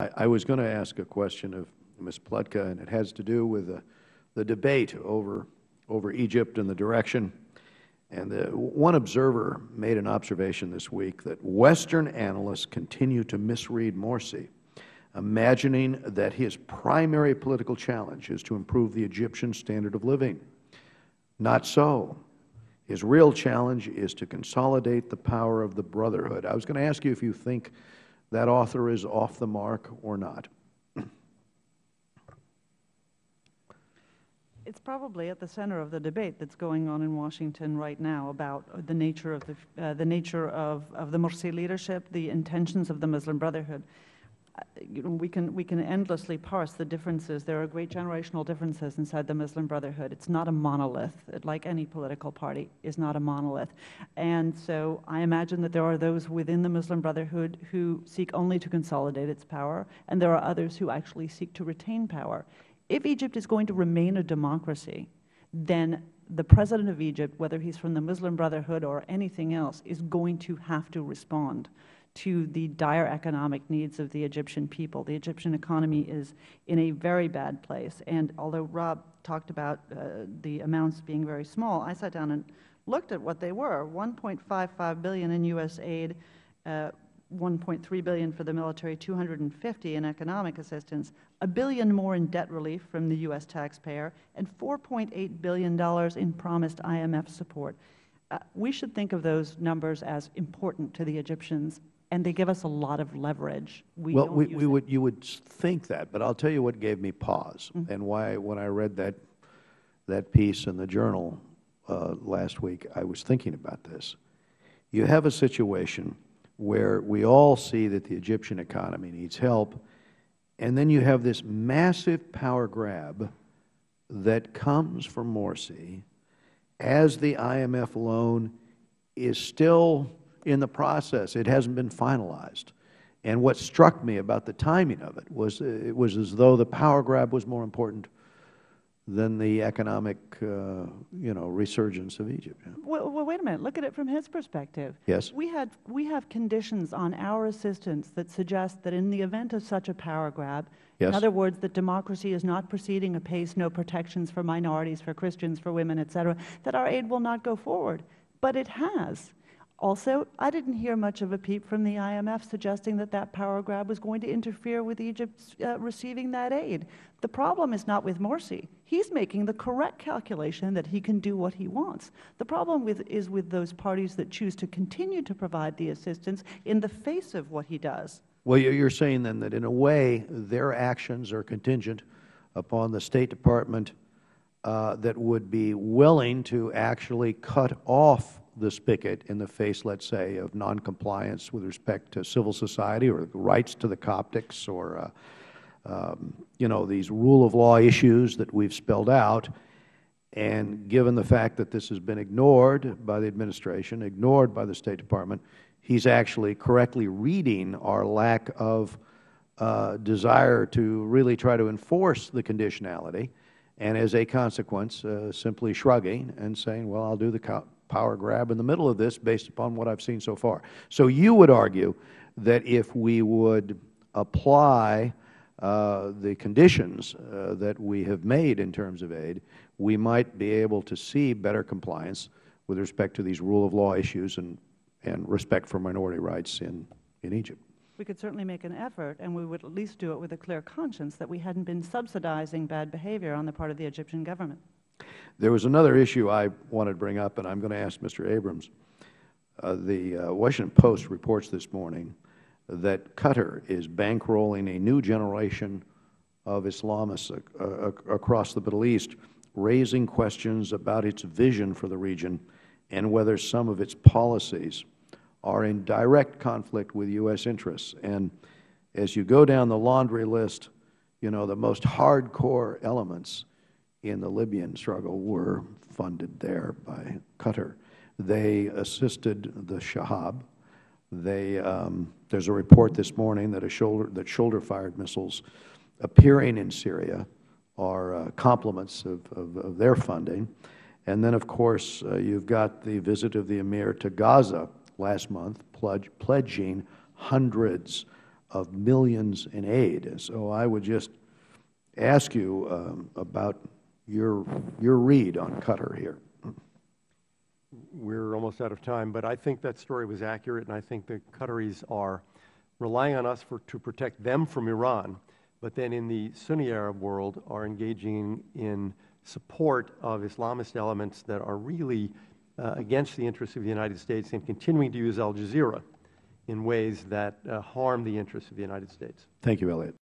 I was going to ask a question of Ms. Pletka, and it has to do with the debate over Egypt and the direction. And one observer made an observation this week that Western analysts continue to misread Morsi, imagining that his primary political challenge is to improve the Egyptian standard of living. Not so. His real challenge is to consolidate the power of the Brotherhood. I was going to ask you if you think that author is off the mark or not. It's probably at the center of the debate that's going on in Washington right now about the nature of the Morsi leadership, the intentions of the Muslim Brotherhood. We can endlessly parse the differences. There are great generational differences inside the Muslim Brotherhood. It's not a monolith. Like any political party, is not a monolith. And so I imagine that there are those within the Muslim Brotherhood who seek only to consolidate its power, and there are others who actually seek to retain power. If Egypt is going to remain a democracy, then the President of Egypt, whether he's from the Muslim Brotherhood or anything else, is going to have to respond to the dire economic needs of the Egyptian people. The Egyptian economy is in a very bad place. And although Rob talked about the amounts being very small, I sat down and looked at what they were. $1.55 billion in U.S. aid, $1.3 billion for the military, $250 in economic assistance, $1 billion more in debt relief from the U.S. taxpayer, and $4.8 billion in promised IMF support. We should think of those numbers as important to the Egyptians, and they give us a lot of leverage. You would think that, but I'll tell you what gave me pause, and why when I read that piece in the Journal last week, I was thinking about this. You have a situation where we all see that the Egyptian economy needs help, and then you have this massive power grab that comes from Morsi as the IMF loan is still in the process. It hasn't been finalized. And what struck me about the timing of it was as though the power grab was more important than the economic, resurgence of Egypt. Well, wait a minute. Look at it from his perspective. Yes. We have conditions on our assistance that suggest that in the event of such a power grab, yes, in other words, that democracy is not proceeding apace, no protections for minorities, for Christians, for women, etc., that our aid will not go forward. But it has. Also, I didn't hear much of a peep from the IMF suggesting that that power grab was going to interfere with Egypt receiving that aid. The problem is not with Morsi. He's making the correct calculation that he can do what he wants. The problem is with those parties that choose to continue to provide the assistance in the face of what he does. Well, you're saying then that in a way their actions are contingent upon the State Department that would be willing to actually cut off the spigot in the face, let's say, of noncompliance with respect to civil society or rights to the Coptics or, these rule of law issues that we've spelled out. And given the fact that this has been ignored by the administration, ignored by the State Department, he's actually correctly reading our lack of desire to really try to enforce the conditionality, and as a consequence, simply shrugging and saying, well, I'll do the power grab in the middle of this based upon what I've seen so far. So you would argue that if we would apply the conditions that we have made in terms of aid, we might be able to see better compliance with respect to these rule of law issues and respect for minority rights in Egypt. We could certainly make an effort, and we would at least do it with a clear conscience that we hadn't been subsidizing bad behavior on the part of the Egyptian government. There was another issue I wanted to bring up, and I'm going to ask Mr. Abrams. The Washington Post reports this morning that Qatar is bankrolling a new generation of Islamists across the Middle East, raising questions about its vision for the region and whether some of its policies are in direct conflict with U.S. interests. And as you go down the laundry list, the most hardcore elements in the Libyan struggle were funded there by Qatar. They assisted the Shahab. There's a report this morning that shoulder-fired missiles appearing in Syria are complements of their funding. And then, of course, you've got the visit of the Emir to Gaza last month, pledging hundreds of millions in aid. So I would just ask you about your read on Qatar here. We're almost out of time, but I think that story was accurate, and I think the Qataris are relying on us to protect them from Iran, but then in the Sunni Arab world are engaging in support of Islamist elements that are really against the interests of the United States and continuing to use Al Jazeera in ways that harm the interests of the United States. Thank you, Elliot.